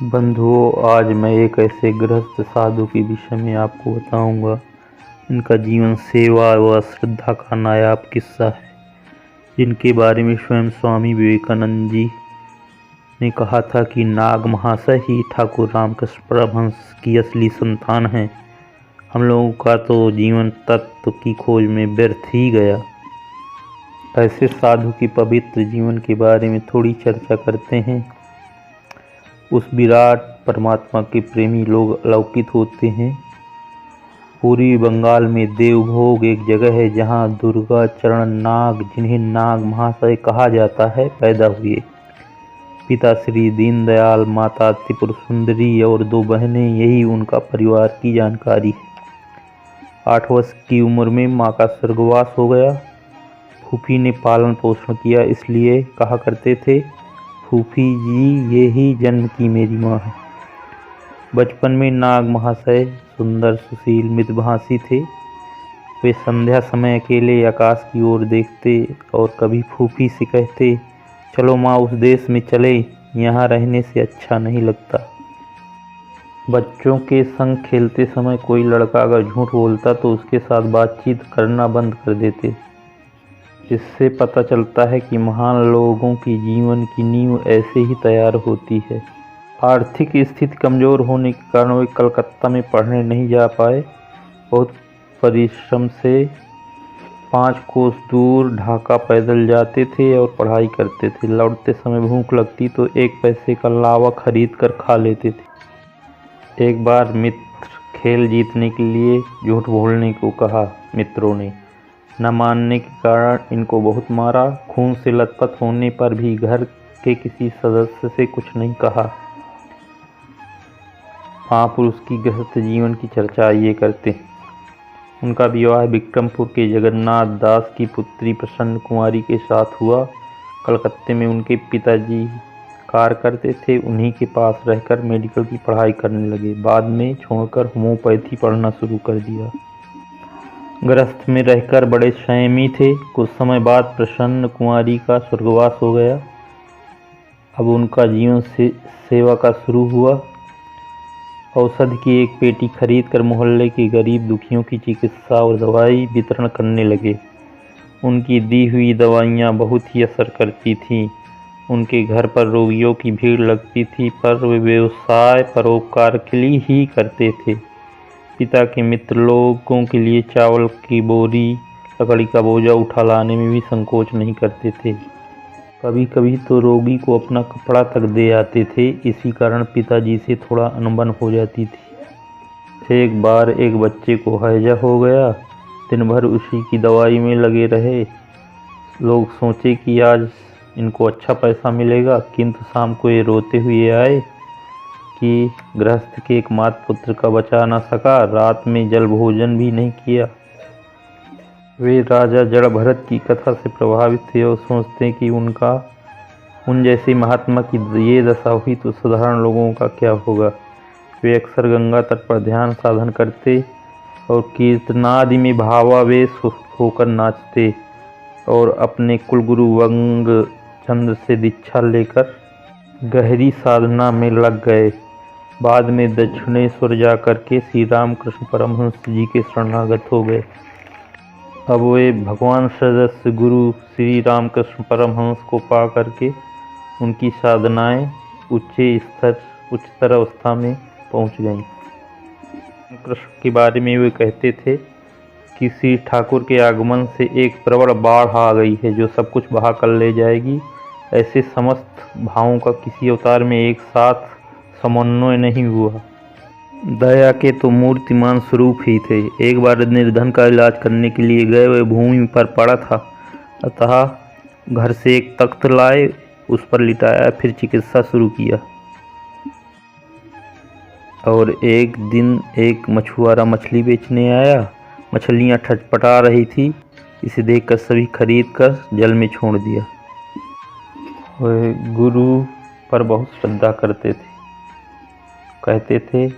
बंधुओं, आज मैं एक ऐसे गृहस्थ साधु के विषय में आपको बताऊंगा। इनका जीवन सेवा व श्रद्धा का नायाब किस्सा है, जिनके बारे में स्वयं स्वामी विवेकानंद जी ने कहा था कि नाग महाशय ही ठाकुर रामकृष्ण परमहंस की असली संतान हैं। हम लोगों का तो जीवन तत्व की खोज में व्यर्थ ही गया। ऐसे साधु के पवित्र जीवन के बारे में थोड़ी चर्चा करते हैं। उस विराट परमात्मा के प्रेमी लोग अलौकिक होते हैं। पूर्वी बंगाल में देवभोग एक जगह है जहां दुर्गा चरण नाग, जिन्हें नाग महाशय कहा जाता है, पैदा हुए। पिता श्री दीनदयाल, माता त्रिपुर सुंदरी और 2 बहनें, यही उनका परिवार की जानकारी है। 8 वर्ष की उम्र में माँ का स्वर्गवास हो गया। फूफी ने पालन पोषण किया, इसलिए कहा करते थे, फूफी जी ये ही जन्म की मेरी माँ है। बचपन में नाग महाशय सुंदर, सुशील, मृदुभाषी थे। वे संध्या समय अकेले आकाश की ओर देखते और कभी फूफी से कहते, चलो माँ उस देश में चले, यहाँ रहने से अच्छा नहीं लगता। बच्चों के संग खेलते समय कोई लड़का अगर झूठ बोलता तो उसके साथ बातचीत करना बंद कर देते। इससे पता चलता है कि महान लोगों की जीवन की नींव ऐसे ही तैयार होती है। आर्थिक स्थिति कमज़ोर होने के कारण वे कलकत्ता में पढ़ने नहीं जा पाए। बहुत परिश्रम से 5 कोस दूर ढाका पैदल जाते थे और पढ़ाई करते थे। लौटते समय भूख लगती तो 1 पैसे का लावा खरीद कर खा लेते थे। एक बार मित्र खेल जीतने के लिए झूठ बोलने को कहा। मित्रों ने न मानने के कारण इनको बहुत मारा। खून से लथपथ होने पर भी घर के किसी सदस्य से कुछ नहीं कहा। महापुरुष की गृहस्थ जीवन की चर्चा ये करते हैं। उनका विवाह विक्रमपुर के जगन्नाथ दास की पुत्री प्रसन्न कुमारी के साथ हुआ। कलकत्ते में उनके पिताजी कार्य करते थे। उन्हीं के पास रहकर मेडिकल की पढ़ाई करने लगे। बाद में छोड़कर होम्योपैथी पढ़ना शुरू कर दिया। गृहस्थ में रहकर बड़े संयमी थे। कुछ समय बाद प्रसन्न कुमारी का स्वर्गवास हो गया। अब उनका जीवन सेवा का शुरू हुआ। औषधि की एक पेटी खरीदकर मोहल्ले के गरीब दुखियों की चिकित्सा और दवाई वितरण करने लगे। उनकी दी हुई दवाइयाँ बहुत ही असर करती थीं। उनके घर पर रोगियों की भीड़ लगती थी, पर वे व्यवसाय परोपकार के लिए ही करते थे। पिता के मित्र लोगों के लिए चावल की बोरी, लकड़ी का बोझा उठा लाने में भी संकोच नहीं करते थे। कभी कभी तो रोगी को अपना कपड़ा तक दे आते थे। इसी कारण पिताजी से थोड़ा अनबन हो जाती थी। एक बार एक बच्चे को हैजा हो गया। दिन भर उसी की दवाई में लगे रहे। लोग सोचे कि आज इनको अच्छा पैसा मिलेगा, किंतु शाम को ये रोते हुए आए कि गृहस्थ के एकमात्र पुत्र का बचा न सका। रात में जल भोजन भी नहीं किया। वे राजा जड़ भरत की कथा से प्रभावित थे और सोचते कि उन जैसे महात्मा की ये दशा हुई तो साधारण लोगों का क्या होगा। वे अक्सर गंगा तट पर ध्यान साधन करते और कीर्तनादि में भावावेश होकर नाचते और अपने कुलगुरु वंग चंद्र से दीक्षा लेकर गहरी साधना में लग गए। बाद में दक्षिणेश्वर जाकर के श्री रामकृष्ण परमहंस जी के शरणागत हो गए। अब वे भगवान सदस्य गुरु श्री रामकृष्ण परमहंस को पा करके उनकी साधनाएं उच्चतर अवस्था में पहुंच गईं। कृष्ण के बारे में वे कहते थे कि श्री ठाकुर के आगमन से एक प्रबल बाढ़ आ गई है जो सब कुछ बहा कर ले जाएगी। ऐसे समस्त भावों का किसी अवतार में एक साथ समन्वय नहीं हुआ। दया के तो मूर्तिमान स्वरूप ही थे। एक बार निर्धन का इलाज करने के लिए गए, वह भूमि पर पड़ा था, अतः घर से एक तख्त लाए, उस पर लिटाया, फिर चिकित्सा शुरू किया। और एक दिन एक मछुआरा मछली बेचने आया। मछलियाँ छटपटा रही थी। इसे देखकर सभी खरीद कर जल में छोड़ दिया। वह गुरु पर बहुत श्रद्धा करते थे। कहते थे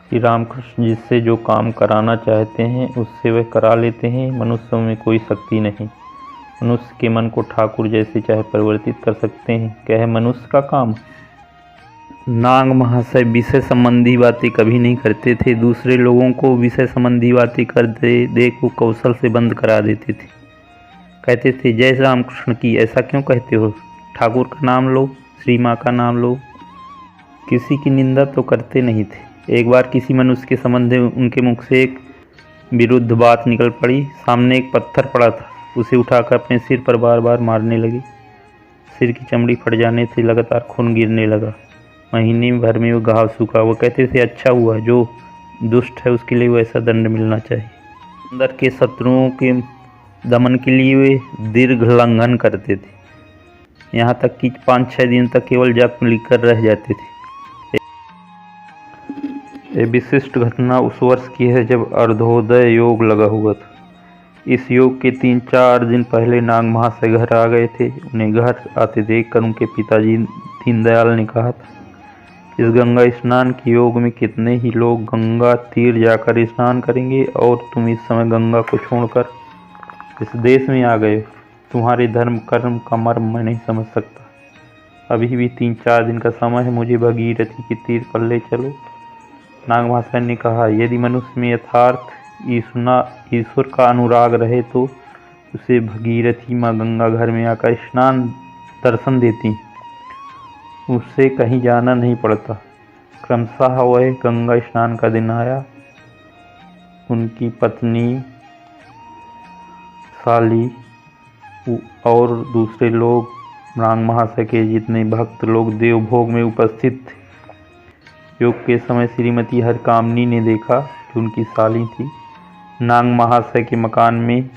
कि रामकृष्ण जिससे जो काम कराना चाहते हैं उससे वह करा लेते हैं। मनुष्यों में कोई शक्ति नहीं। मनुष्य के मन को ठाकुर जैसे चाहे परिवर्तित कर सकते हैं। क्या है मनुष्य का काम? नाग महाशय विषय संबंधी बातें कभी नहीं करते थे। दूसरे लोगों को विषय संबंधी बातें करते देख वो कौशल से बंद करा देते थे। कहते थे, जय राम कृष्ण की, ऐसा क्यों कहते हो? ठाकुर का नाम लो, श्री माँ का नाम लो। किसी की निंदा तो करते नहीं थे। एक बार किसी मनुष्य के संबंध में उनके मुख से एक विरुद्ध बात निकल पड़ी। सामने एक पत्थर पड़ा था, उसे उठाकर अपने सिर पर बार बार मारने लगे। सिर की चमड़ी फट जाने से लगातार खून गिरने लगा। महीने भर में वो घाव सूखा। वो कहते थे, अच्छा हुआ, जो दुष्ट है उसके लिए वैसा दंड मिलना चाहिए। अंदर के शत्रुओं के दमन के लिए वे दीर्घ लंघन करते थे, यहाँ तक कि 5-6 दिन तक केवल जप लिखकर रह जाते थे। ये विशिष्ट घटना उस वर्ष की है जब अर्धोदय योग लगा हुआ था। इस योग के 3-4 दिन पहले नाग महाशय घर आ गए थे। उन्हें घर आते देखकर उनके पिताजी दीनदयाल ने कहा था, इस गंगा स्नान के योग में कितने ही लोग गंगा तीर जाकर स्नान करेंगे और तुम इस समय गंगा को छोड़कर इस देश में आ गए। तुम्हारे धर्म कर्म का मर्म मैं नहीं समझ सकता। अभी भी 3-4 दिन का समय है, मुझे भगीरथी के तीर पर ले चलो। नाग महाशय ने कहा, यदि मनुष्य में यथार्थ ईश्वर का अनुराग रहे तो उसे भगीरथी माँ गंगा घर में आकर स्नान दर्शन देती, उससे कहीं जाना नहीं पड़ता। क्रमशः वह गंगा स्नान का दिन आया। उनकी पत्नी, साली और दूसरे लोग, नाग महाशय के जितने भक्त लोग देवभोग में उपस्थित थे। योग के समय श्रीमती हरकामनी ने देखा, जो उनकी साली थी, नाग महाशय के मकान में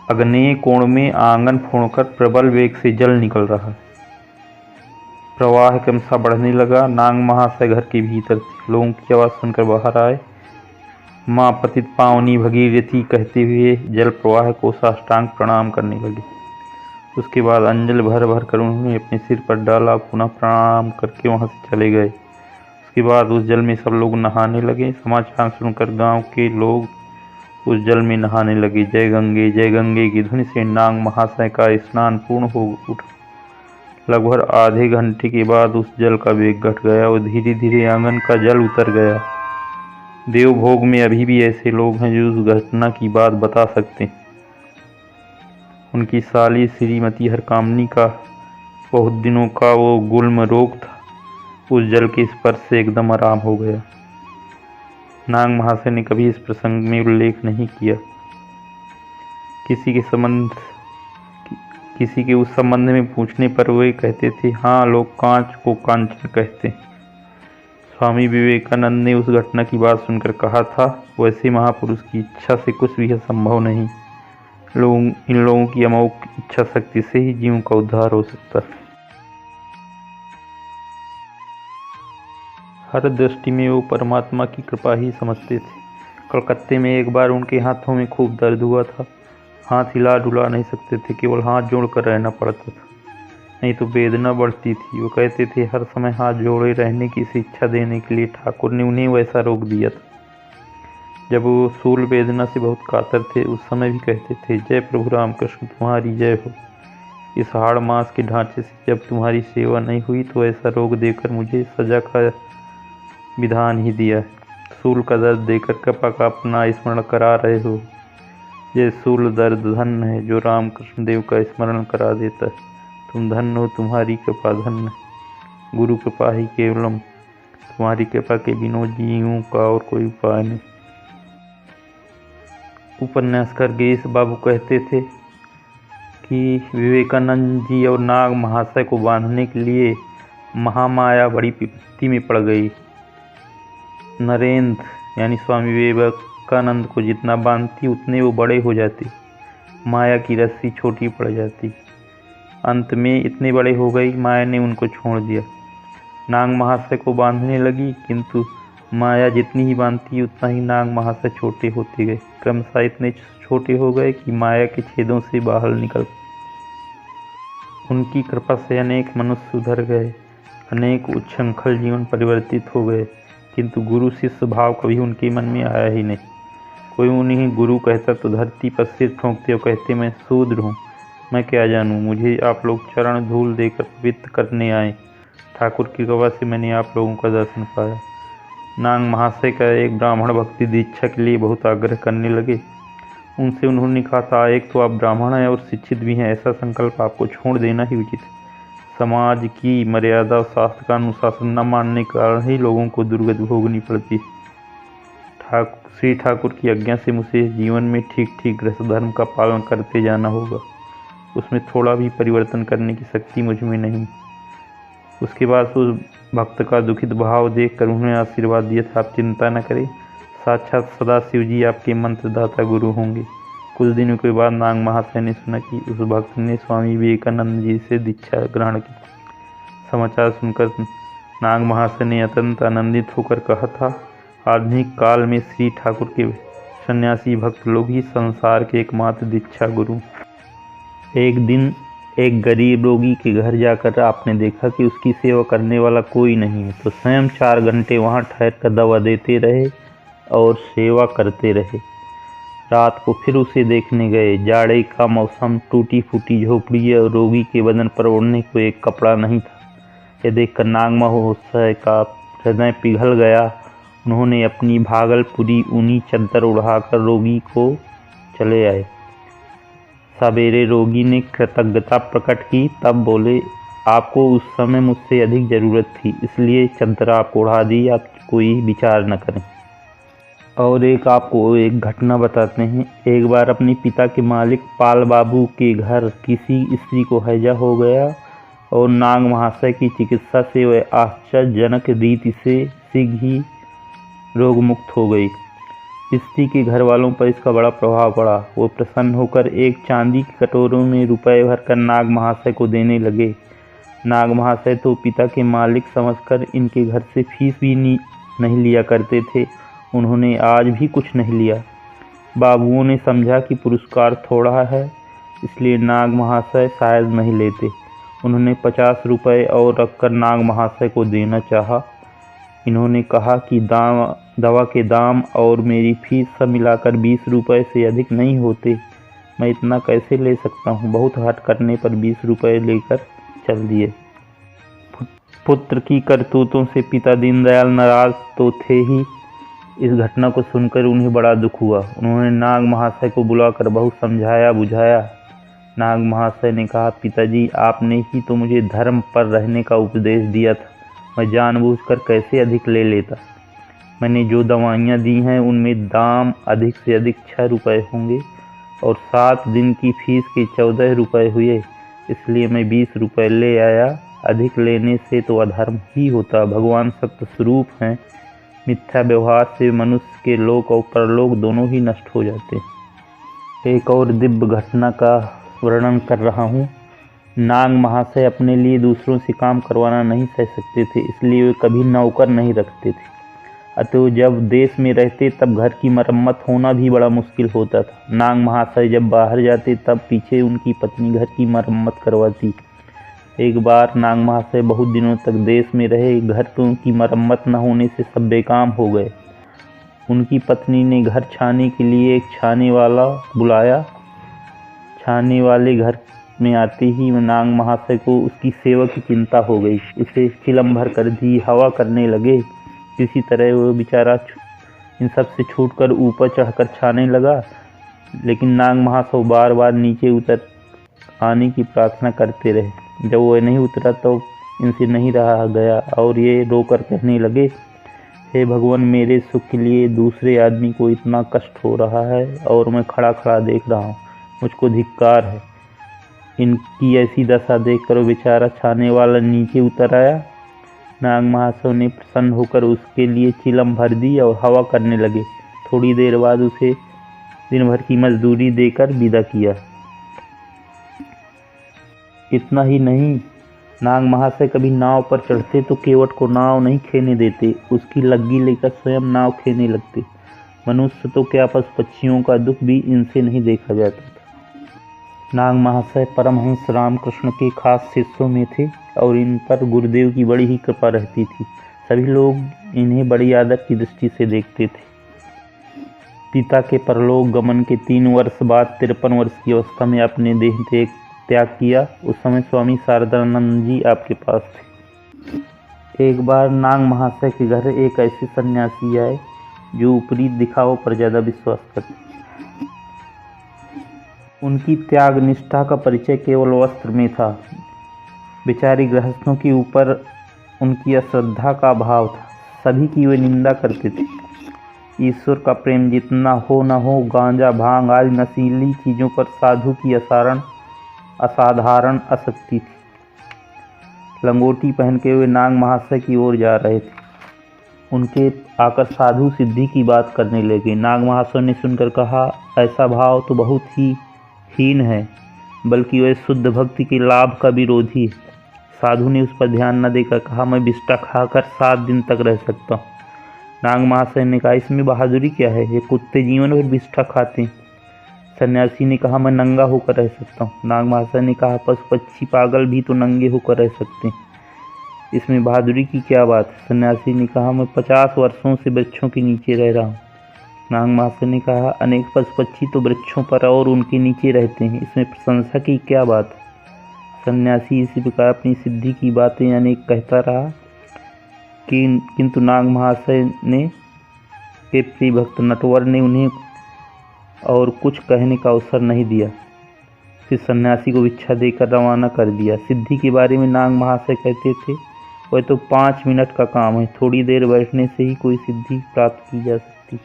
अग्नेय कोण में आंगन फोड़कर प्रबल वेग से जल निकल रहा है। प्रवाह क्रमशः बढ़ने लगा। नाग महाशय घर के भीतर थे। लोगों की आवाज़ सुनकर बाहर आए। माँ पतित पावनी भगीरथी कहते हुए जल प्रवाह को साष्टांग प्रणाम करने लगे। उसके बाद अंजल भर भर कर उन्होंने अपने सिर पर डाला, पुनः प्रणाम करके वहाँ से चले गए। उसके बाद उस जल में सब लोग नहाने लगे। समाचार सुनकर गांव के लोग उस जल में नहाने लगे। जय गंगे की ध्वनि से नाग महाशय का स्नान पूर्ण हो उठा। लगभग आधे घंटे के बाद उस जल का वेग घट गया और धीरे धीरे आंगन का जल उतर गया। देवभोग में अभी भी ऐसे लोग हैं जो उस घटना की बात बता सकते हैं। उनकी साली श्रीमती हरकामनी का बहुत दिनों का वो गुल्म रोग था, उस जल के स्पर्श से एकदम आराम हो गया। नाग महाशय ने कभी इस प्रसंग में उल्लेख नहीं किया। किसी के उस संबंध में पूछने पर वे कहते थे, हाँ, लोग कांच को कांचन कहते हैं। स्वामी विवेकानंद ने उस घटना की बात सुनकर कहा था, वैसे महापुरुष की इच्छा से कुछ भी असंभव नहीं। इन लोगों की अमोघ इच्छा शक्ति से ही जीवों का उद्धार हो सकता है। हर दृष्टि में वो परमात्मा की कृपा ही समझते थे। कलकत्ते में एक बार उनके हाथों में खूब दर्द हुआ था। हाथ हिला डुला नहीं सकते थे, केवल हाथ जोड़कर रहना पड़ता था, नहीं तो वेदना बढ़ती थी। वो कहते थे, हर समय हाथ जोड़े रहने की शिक्षा देने के लिए ठाकुर ने उन्हें वैसा रोक दिया था। जब वो शूल वेदना से बहुत कातर थे, उस समय भी कहते थे, जय प्रभु रामकृष्ण, तुम्हारी जय हो। इस हाड़ मांस के ढांचे से जब तुम्हारी सेवा नहीं हुई तो ऐसा रोग देकर मुझे सजा का विधान ही दिया है। शूल का दर्द देकर कृपा का अपना स्मरण करा रहे हो। ये शूल दर्द धन्य है जो रामकृष्ण देव का स्मरण करा देता है। तुम धन्य हो, तुम्हारी कृपा धन्य है। गुरु कृपा ही केवलम, तुम्हारी कृपा के बिना जीवों का और कोई उपाय नहीं। उपन्यासकार गिरीश बाबू कहते थे कि विवेकानंद जी और नाग महाशय को बांधने के लिए महामाया बड़ी विपत्ति में पड़ गई। नरेंद्र यानी स्वामी विवेकानंद को जितना बांधती उतने वो बड़े हो जाते, माया की रस्सी छोटी पड़ जाती। अंत में इतने बड़े हो गई, माया ने उनको छोड़ दिया। नाग महाशय को बांधने लगी, किंतु माया जितनी ही बांधती उतना ही नाग महाशय छोटे होते गए। क्रमशः इतने छोटे हो गए कि माया के छेदों से बाहर निकल। उनकी कृपा से अनेक मनुष्य सुधर गए, अनेक उच्छृंखल जीवन परिवर्तित हो गए, किंतु गुरु शिष्य भाव कभी उनके मन में आया ही नहीं। कोई उन्हें गुरु कहता तो धरती पर सिर ठोंकते और कहते, मैं शूद्र हूँ, मैं क्या जानूँ, मुझे आप लोग चरण धूल देकर पवित्र करने आए। ठाकुर की कृपा से मैंने आप लोगों का दर्शन पाया। नाग महाशय का एक ब्राह्मण भक्ति दीक्षा के लिए बहुत आग्रह करने लगे। उनसे उन्होंने कहा था, एक तो आप ब्राह्मण हैं और शिक्षित भी हैं, ऐसा संकल्प आपको छोड़ देना ही उचित है। समाज की मर्यादा और शास्त्र का अनुशासन न मानने के कारण ही लोगों को दुर्गति भोगनी पड़ती है। श्री ठाकुर की आज्ञा से मुझे जीवन में ठीक ठीक गृहस्थ धर्म का पालन करते जाना होगा। उसमें थोड़ा भी परिवर्तन करने की शक्ति मुझ में नहीं। उसके बाद उस भक्त का दुखित भाव देखकर उन्होंने आशीर्वाद दिया था, आप चिंता न करें, साक्षात सदाशिव जी आपके मंत्रदाता गुरु होंगे। कुछ दिनों के बाद नाग महाशय ने सुना कि उस भक्त ने स्वामी विवेकानंद जी से दीक्षा ग्रहण की। समाचार सुनकर नाग महाशय ने अत्यंत आनंदित होकर कहा था, आधुनिक काल में श्री ठाकुर के सन्यासी भक्त लोग ही संसार के एकमात्र दीक्षा गुरु। एक दिन एक गरीब रोगी के घर जाकर आपने देखा कि उसकी सेवा करने वाला कोई नहीं है, तो स्वयं 4 घंटे वहाँ ठहर कर दवा देते रहे और सेवा करते रहे। रात को फिर उसे देखने गए। जाड़े का मौसम, टूटी फूटी झोपड़ी और रोगी के बदन पर ओढ़ने को एक कपड़ा नहीं था। यह देखकर नाग महाशय का हृदय पिघल गया। उन्होंने अपनी भागलपुरी ऊनी चद्दर उड़ाकर रोगी को चले आए। सवेरे रोगी ने कृतज्ञता प्रकट की, तब बोले, आपको उस समय मुझसे अधिक ज़रूरत थी, इसलिए चद्दर आपको उड़ा दी, आप कोई विचार न करें। और आपको एक घटना बताते हैं। एक बार अपने पिता के मालिक पाल बाबू के घर किसी स्त्री को हैजा हो गया और नाग महाशय की चिकित्सा से वह आश्चर्यजनक रीति से शीघ्र ही रोग मुक्त हो गई। स्त्री के घर वालों पर इसका बड़ा प्रभाव पड़ा। वो प्रसन्न होकर एक चांदी के कटोरों में रुपए भरकर नाग महाशय को देने लगे। नाग महाशय तो पिता के मालिक समझकर इनके घर से फीस भी नहीं लिया करते थे। उन्होंने आज भी कुछ नहीं लिया। बाबुओं ने समझा कि पुरस्कार थोड़ा है, इसलिए नाग महाशय शायद नहीं लेते। उन्होंने 50 रुपये और रखकर नाग महाशय को देना चाहा। इन्होंने कहा कि दवा के दाम और मेरी फीस सब मिलाकर 20 रुपये से अधिक नहीं होते, मैं इतना कैसे ले सकता हूँ। बहुत हट करने पर 20 रुपये लेकर चल दिए। पुत्र की करतूतों से पिता दीनदयाल नाराज तो थे ही। इस घटना को सुनकर उन्हें बड़ा दुख हुआ। उन्होंने नाग महाशय को बुलाकर बहुत समझाया बुझाया। नाग महाशय ने कहा, पिताजी, आपने ही तो मुझे धर्म पर रहने का उपदेश दिया था, मैं जानबूझकर कैसे अधिक ले लेता। मैंने जो दवाइयाँ दी हैं उनमें दाम अधिक से अधिक 6 रुपये होंगे और 7 दिन की फीस के 14 रुपये हुए, इसलिए मैं 20 रुपये ले आया। अधिक लेने से तो अधर्म ही होता। भगवान सत्य स्वरूप हैं। मिथ्या व्यवहार से मनुष्य के लोक और परलोक दोनों ही नष्ट हो जाते हैं। एक और दिव्य घटना का वर्णन कर रहा हूँ। नाग महाशय अपने लिए दूसरों से काम करवाना नहीं सह सकते थे, इसलिए वे कभी नौकर नहीं रखते थे। अतः जब देश में रहते तब घर की मरम्मत होना भी बड़ा मुश्किल होता था। नाग महाशय जब बाहर जाते तब पीछे उनकी पत्नी घर की मरम्मत करवाती। एक बार नाग महाशय बहुत दिनों तक देश में रहे। घर की मरम्मत न होने से सब बेकाम हो गए। उनकी पत्नी ने घर छाने के लिए एक छाने वाला बुलाया। छाने वाले घर में आते ही नाग महाशय को उसकी सेवा की चिंता हो गई। उसे चिलम भर कर दी, हवा करने लगे। किसी तरह वो बेचारा इन सब से छूटकर ऊपर चढ़कर छाने लगा, लेकिन नाग महाशय बार बार नीचे उतर आने की प्रार्थना करते रहे। जब वह नहीं उतरा तो इनसे नहीं रहा गया और ये रोकर कहने लगे, हे भगवान, मेरे सुख के लिए दूसरे आदमी को इतना कष्ट हो रहा है और मैं खड़ा खड़ा देख रहा हूँ, मुझको धिक्कार है। इनकी ऐसी दशा देखकर बेचारा छाने वाला नीचे उतर आया। नाग महाशय ने प्रसन्न होकर उसके लिए चिलम भर दी और हवा करने लगे। थोड़ी देर बाद उसे दिन भर की मजदूरी देकर विदा किया। इतना ही नहीं, नाग महाशय कभी नाव पर चढ़ते तो केवट को नाव नहीं खेने देते, उसकी लग्गी लेकर स्वयं नाव खेने लगते। मनुष्य तो क्या, पशु पक्षियों का दुख भी इनसे नहीं देखा जाता था। नाग महाशय परमहंस रामकृष्ण के खास शिष्यों में थे और इन पर गुरुदेव की बड़ी ही कृपा रहती थी। सभी लोग इन्हें बड़ी आदर की दृष्टि से देखते थे। पिता के परलोक गमन के 3 वर्ष बाद 53 वर्ष की अवस्था में अपने देह त्याग किया। उस समय स्वामी शारदानंद जी आपके पास थे। एक बार नाग महाशय के घर एक ऐसे सन्यासी आए जो ऊपरी दिखावों पर ज़्यादा विश्वास करते। उनकी त्याग निष्ठा का परिचय केवल वस्त्र में था। बेचारी गृहस्थों के ऊपर उनकी अश्रद्धा का भाव था। सभी की वे निंदा करते थे। ईश्वर का प्रेम जितना हो न हो, गांजा भांग आदि नशीली चीज़ों पर साधु की असाधारण आसक्ति थी। लंगोटी पहन के वे नाग महाशय की ओर जा रहे थे। उनके आकर साधु सिद्धि की बात करने लगे। नाग महाशय ने सुनकर कहा, ऐसा भाव तो बहुत ही हीन है, बल्कि वह शुद्ध भक्ति के लाभ का विरोधी है। साधु ने उस पर ध्यान न देकर कहा, मैं बिष्टा खाकर 7 दिन तक रह सकता हूँ। नाग महाशय ने कहा, इसमें बहादुरी क्या है, ये कुत्ते जीवन भर बिष्टा खाते हैं। सन्यासी ने कहा, मैं नंगा होकर रह सकता हूँ। नाग महाशय ने कहा, पशु पक्षी पागल भी तो नंगे होकर रह सकते हैं, इसमें बहादुरी की क्या बात है। सन्यासी ने कहा, मैं 50 वर्षों से वृक्षों के नीचे रह रहा हूँ। नाग महाशय ने कहा, अनेक पशु पक्षी तो वृक्षों पर और उनके नीचे रहते हैं, इसमें प्रशंसा की क्या बात है। सन्यासी इसी प्रकार अपनी सिद्धि की बातें अनेक कहता रहा, किंतु नाग महाशय ने के प्रिय भक्त नटवर ने उन्हें और कुछ कहने का अवसर नहीं दिया। फिर सन्यासी को भिक्षा देकर रवाना कर दिया। सिद्धि के बारे में नाग महाशय कहते थे, वह तो 5 मिनट का काम है, थोड़ी देर बैठने से ही कोई सिद्धि प्राप्त की जा सकती।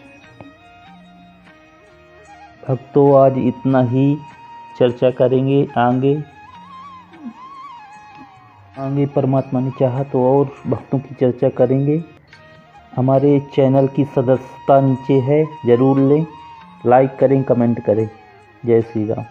भक्तों, आज इतना ही। चर्चा करेंगे आगे परमात्मा ने चाहा तो और भक्तों की चर्चा करेंगे। हमारे चैनल की सदस्यता नीचे है, ज़रूर लें। लाइक करें, कमेंट करें। जय श्री राम।